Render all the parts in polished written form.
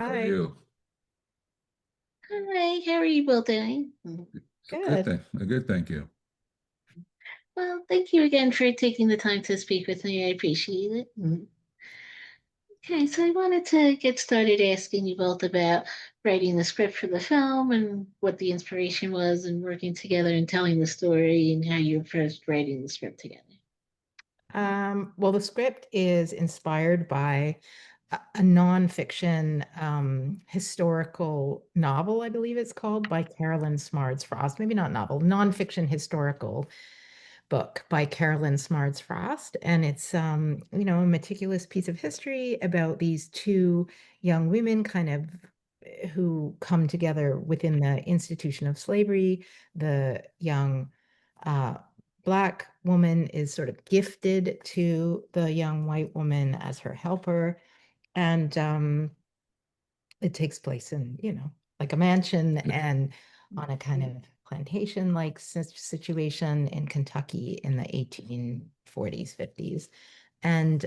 How are Hi. you? Hi, how are you both doing? Good Good. thing. Good, thank you. Well, thank you again for taking the time to speak with me. I appreciate it. Okay, so I wanted to get started asking you both about writing the script for the film and what the inspiration was and working together and telling the story and how you approached writing the script together. Well, the script is inspired by a nonfiction historical novel, I believe it's called, by Carolyn Smarts Frost. Maybe not novel, nonfiction historical book by Carolyn Smarts Frost. And it's a meticulous piece of history about these two young women kind of who come together within the institution of slavery. The young uh, Black woman is sort of gifted to the young white woman as her helper. And it takes place in, like a mansion and on a kind of plantation like situation in Kentucky in the 1840s, 50s. And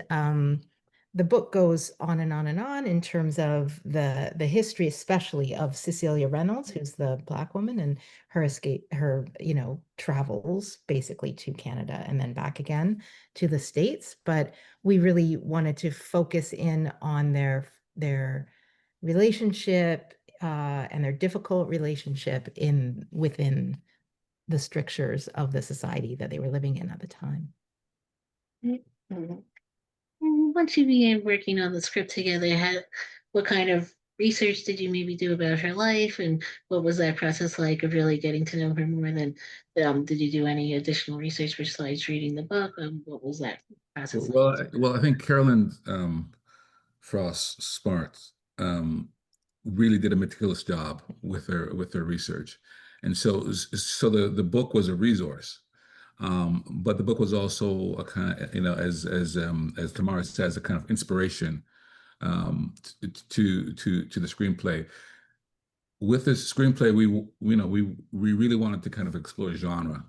the book goes on and on and on in terms of the history, especially of Cecilia Reynolds, who's the Black woman, and her escape, her, travels basically to Canada and then back again to the States. But we really wanted to focus in on their relationship and their difficult relationship in within the strictures of the society that they were living in at the time. Mhm. And once you began working on the script together, what kind of research did you maybe do about her life, and what was that process like of really getting to know her more? Than did you do any additional research besides reading the book? What was that process like? I think Carolyn Frost Smart really did a meticulous job with her research, and so the book was a resource. But the book was also a kind of, as Tamara says, a kind of inspiration to the screenplay. With this screenplay, we really wanted to kind of explore genre,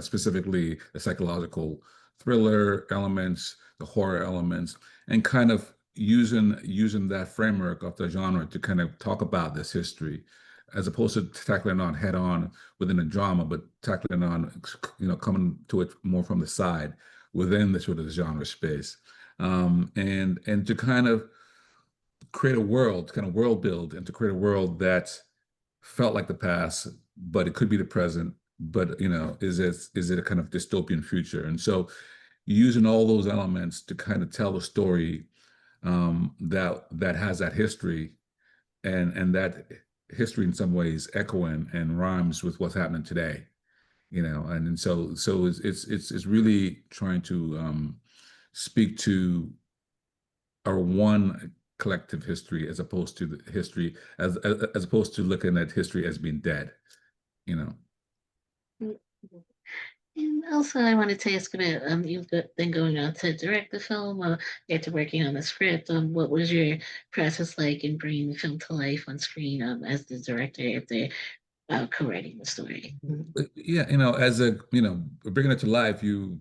specifically the psychological thriller elements, the horror elements, and kind of using that framework of the genre to kind of talk about this history, as opposed to tackling on head on within a drama, but tackling on, coming to it more from the side within the sort of genre space, and to kind of create a world, kind of world build, and to create a world that felt like the past, but it could be the present. But is it a kind of dystopian future? And so, using all those elements to kind of tell a story that has that history, and that history in some ways echoing and rhymes with what's happening today. And so it's really trying to speak to our one collective history, as opposed to the history as opposed to looking at history as being dead, you know. Mhm. And also, I wanted to ask about then going on to direct the film, after working on the script. What was your process like in bringing the film to life on screen, as the director after co-writing the story? Yeah, as bringing it to life, you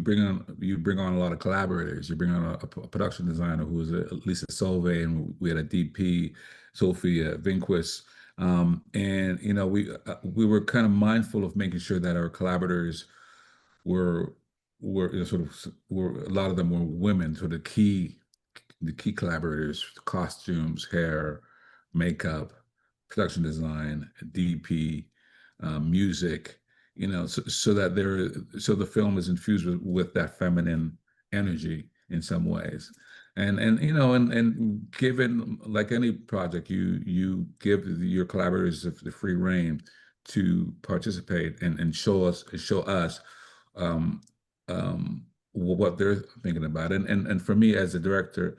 bring on a lot of collaborators. You bring on a production designer who was Lisa Solvay, and we had a DP, Sophia Vinquist. And we were kind of mindful of making sure that our collaborators were sort of, were a lot of them were women. So the key collaborators: costumes, hair, makeup, production design, DP, music. So the film is infused with that feminine energy in some ways. And given, like any project, you give your collaborators the free rein to participate and show us um, what they're thinking about. And for me as a director,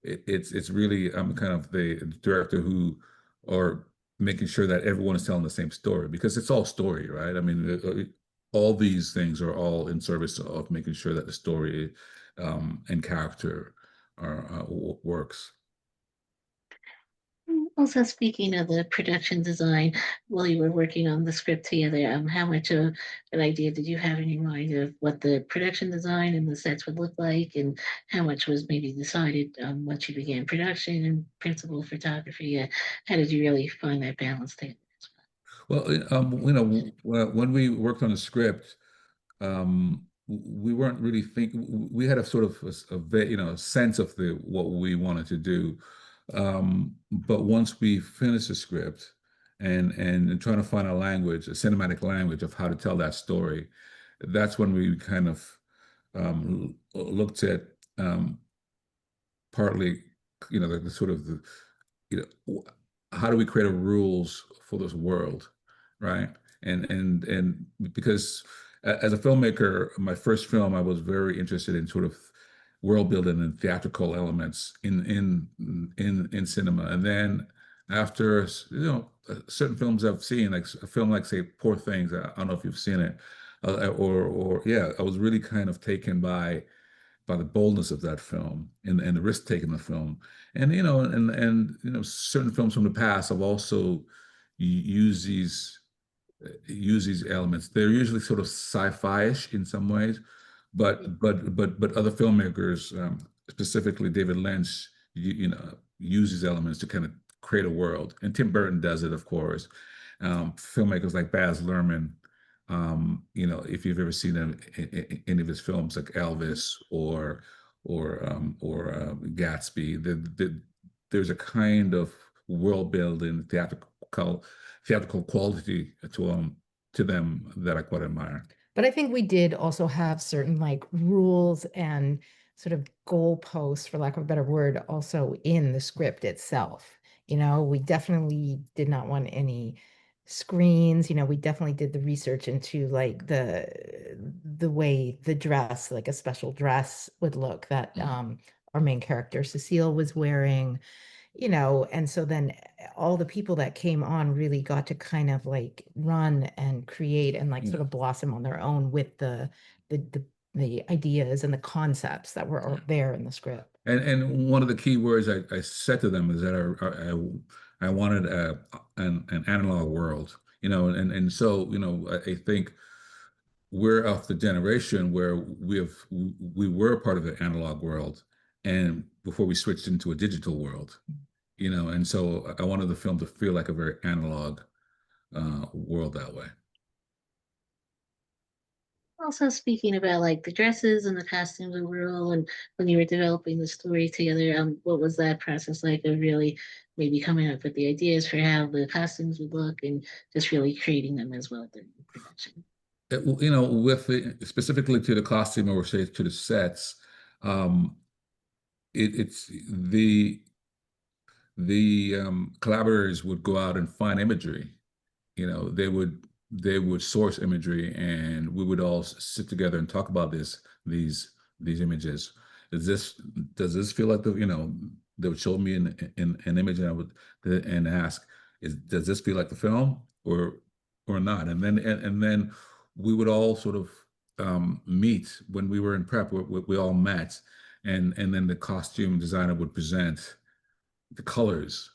it's really, I'm kind of the director who, or making sure that everyone is telling the same story, because it's all story, right? I mean, all these things are all in service of making sure that the story and character works. Also, speaking of the production design, while you were working on the script together, how much of an idea did you have in your mind of what the production design and the sets would look like, and how much was maybe decided once you began production and principal photography? How did you really find that balance there? Well, when we worked on the script, we weren't really we had a sort of a sense of what we wanted to do. But once we finished the script and trying to find a language, a cinematic language of how to tell that story, that's when we kind of looked at partly, the sort of how do we create a rules for this world, right? And because as a filmmaker, my first film, I was very interested in sort of world building and theatrical elements in cinema. And then after certain films I've seen, like a film like say Poor Things, I don't know if you've seen it, or yeah, I was really kind of taken by the boldness of that film and the risk taken in the film. And certain films from the past have also used these elements. They're usually sort of sci-fi-ish in some ways, but other filmmakers, specifically David Lynch, use these elements to kind of create a world. And Tim Burton does it, of course. Filmmakers like Baz Luhrmann, if you've ever seen any of his films like Elvis or Gatsby, there's a kind of world building theatrical quality to them that I quite admire. But I think we did also have certain like rules and sort of goalposts, for lack of a better word, also in the script itself. We definitely did not want any screens. We definitely did the research into like the way the dress, like a special dress would look that our main character Cecile was wearing. And so then all the people that came on really got to kind of like run and create and like sort of blossom on their own with the ideas and the concepts that were there in the script. And one of the key words I said to them is that I wanted an analog world, and so I think we're of the generation where we were part of the analog world, and before we switched into a digital world, and so I wanted the film to feel like a very analog world that way. Also, speaking about like the dresses and the costumes overall, and when you were developing the story together, what was that process like of really maybe coming up with the ideas for how the costumes would look and just really creating them as well during the production? Specifically to the costume or say to the sets, it's the collaborators would go out and find imagery. They would source imagery, and we would all sit together and talk about these images. Does this feel like they would show me an image, and I would ask, does this feel like the film or not? And then we would all sort of meet when we were in prep. We all met, and then the costume designer would present the colors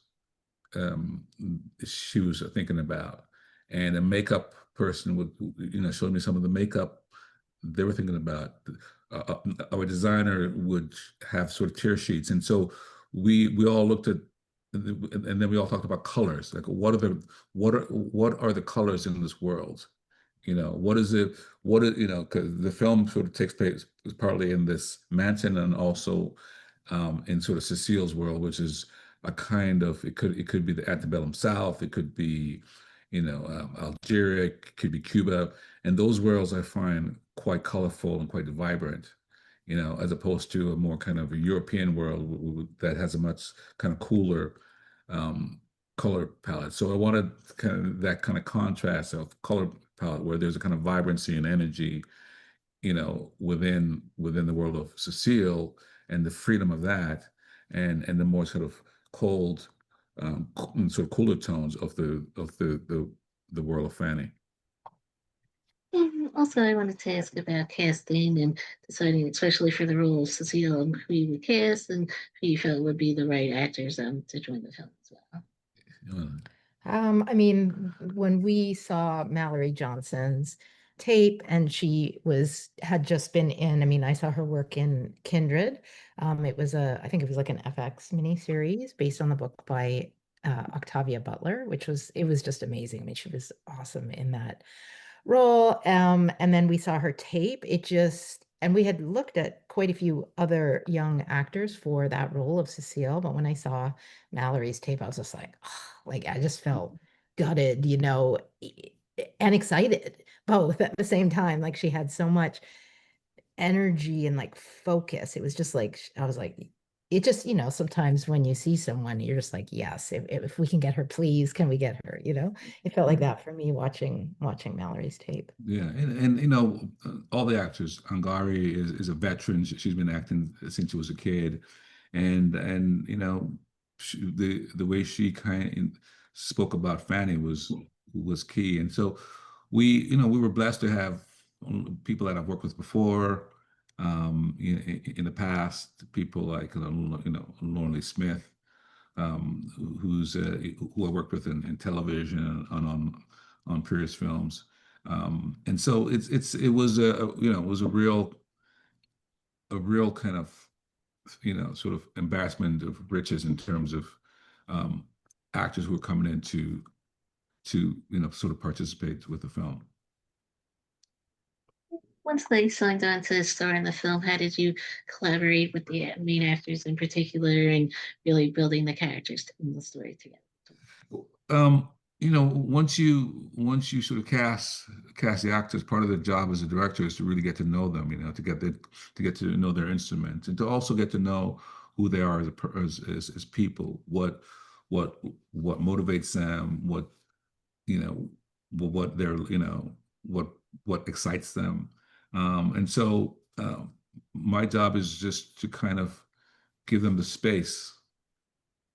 she was thinking about, and a makeup person would show me some of the makeup they were thinking about. Our designer would have sort of tear sheets, and so we all looked at, and then we all talked about colors, like what are the colors in this world. What is it? Because the film sort of takes place partly in this mansion and also in sort of Cecile's world, which is a kind of, it could be the antebellum South, it could be Algeria, it could be Cuba, and those worlds I find quite colorful and quite vibrant, as opposed to a more kind of a European world that has a much kind of cooler color palette. So I wanted kind of that kind of contrast of color palette where there's a kind of vibrancy and energy, within the world of Cecile and the freedom of that, and the more sort of cold, sort of cooler tones of the world of Fanny. Also, I wanted to ask about casting and deciding, especially for the role of Cecile, who you would cast and who you felt would be the right actors to join the film as well. I mean, when we saw Mallory Johnson's tape and she had just been in, I mean, I saw her work in Kindred. It was I think it was like an FX miniseries based on the book by Octavia Butler, it was just amazing. I mean, she was awesome in that role. And then we saw her tape. And we had looked at quite a few other young actors for that role of Cecile, but when I saw Mallory's tape, I was just like, like I just felt gutted, and excited both at the same time. Like she had so much energy and like focus. It was just like I was like, it just, sometimes when you see someone, you're just like, yes, if we can get her, please, can we get her? It felt like that for me watching Mallory's tape. Yeah, and all the actors. Angari is a veteran. She's been acting since she was a kid, and the way she kind of spoke about Fanny was key. And so we were blessed to have people that I've worked with before, in the past, people like Lauren Lee Smith, who I worked with in television and on previous films. And so it was it was a real kind of sort of embarrassment of riches in terms of actors who were coming in to sort of participate with the film. Once they signed on to star in the film, how did you collaborate with the main actors in particular and really building the characters in the story together? Um, once you sort of cast the actors, part of the job as a director is to really get to know them, to get to know their instruments and to also get to know who they are as people, what motivates them, you know what they're what excites them. And so my job is just to kind of give them the space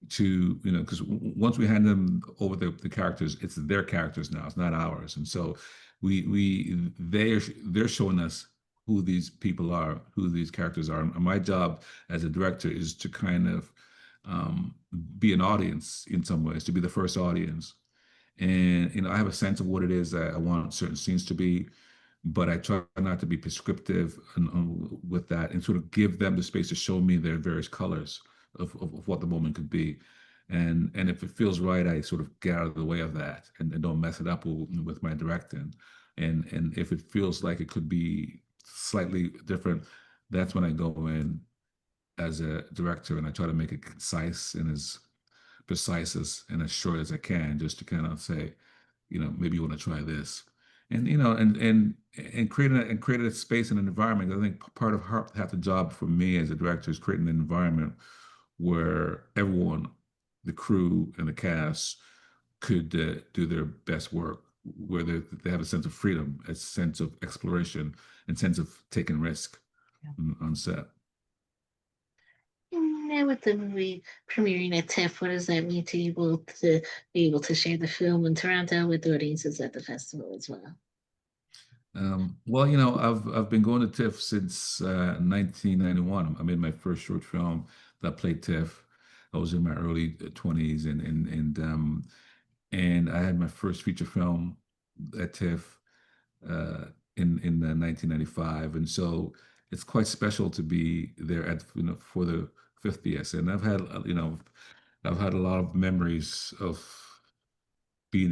to because once we hand them over the characters, it's their characters now, it's not ours. And so they're showing us who these people are, who these characters are. And my job as a director is to kind of be an audience in some ways, to be the first audience. And I have a sense of what it is that I want certain scenes to be, but I try not to be prescriptive with that, and sort of give them the space to show me their various colors of what the moment could be. And if it feels right, I sort of get out of the way of that and don't mess it up with my directing. And if it feels like it could be slightly different, that's when I go in as a director and I try to make it concise and as precise and as short as I can, just to kind of say, maybe you want to try this, and create a space and an environment. I think part of half the job for me as a director is creating an environment where everyone, the crew and the cast, could do their best work, where they have a sense of freedom, a sense of exploration, and sense of taking risk on set. Now with the movie premiering at TIFF, what does that mean to you both to be able to share the film in Toronto with audiences at the festival as well? Well, I've been going to TIFF since 1991. I made my first short film that played TIFF. I was in my early 20s, and I had my first feature film at TIFF in 1995, and so it's quite special to be there for the 50th. And I've had a lot of memories of being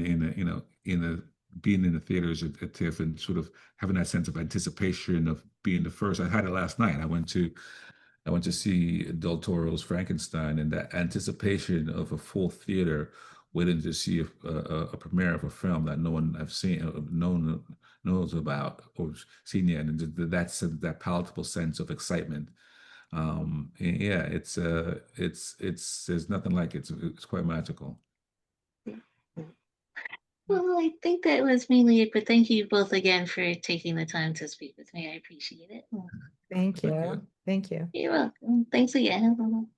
being in the theaters at TIFF and sort of having that sense of anticipation of being the first. I had it last night. I went to see Del Toro's Frankenstein, and that anticipation of a full theater waiting to see a premiere of a film that no one I've seen, knows about or seen yet, and that palatable sense of excitement. And yeah, it's there's nothing like it. It's quite magical. Well, I think that was mainly it, but thank you both again for taking the time to speak with me. I appreciate it. Thank Thank you. you. Thank you. You're welcome. Thanks again.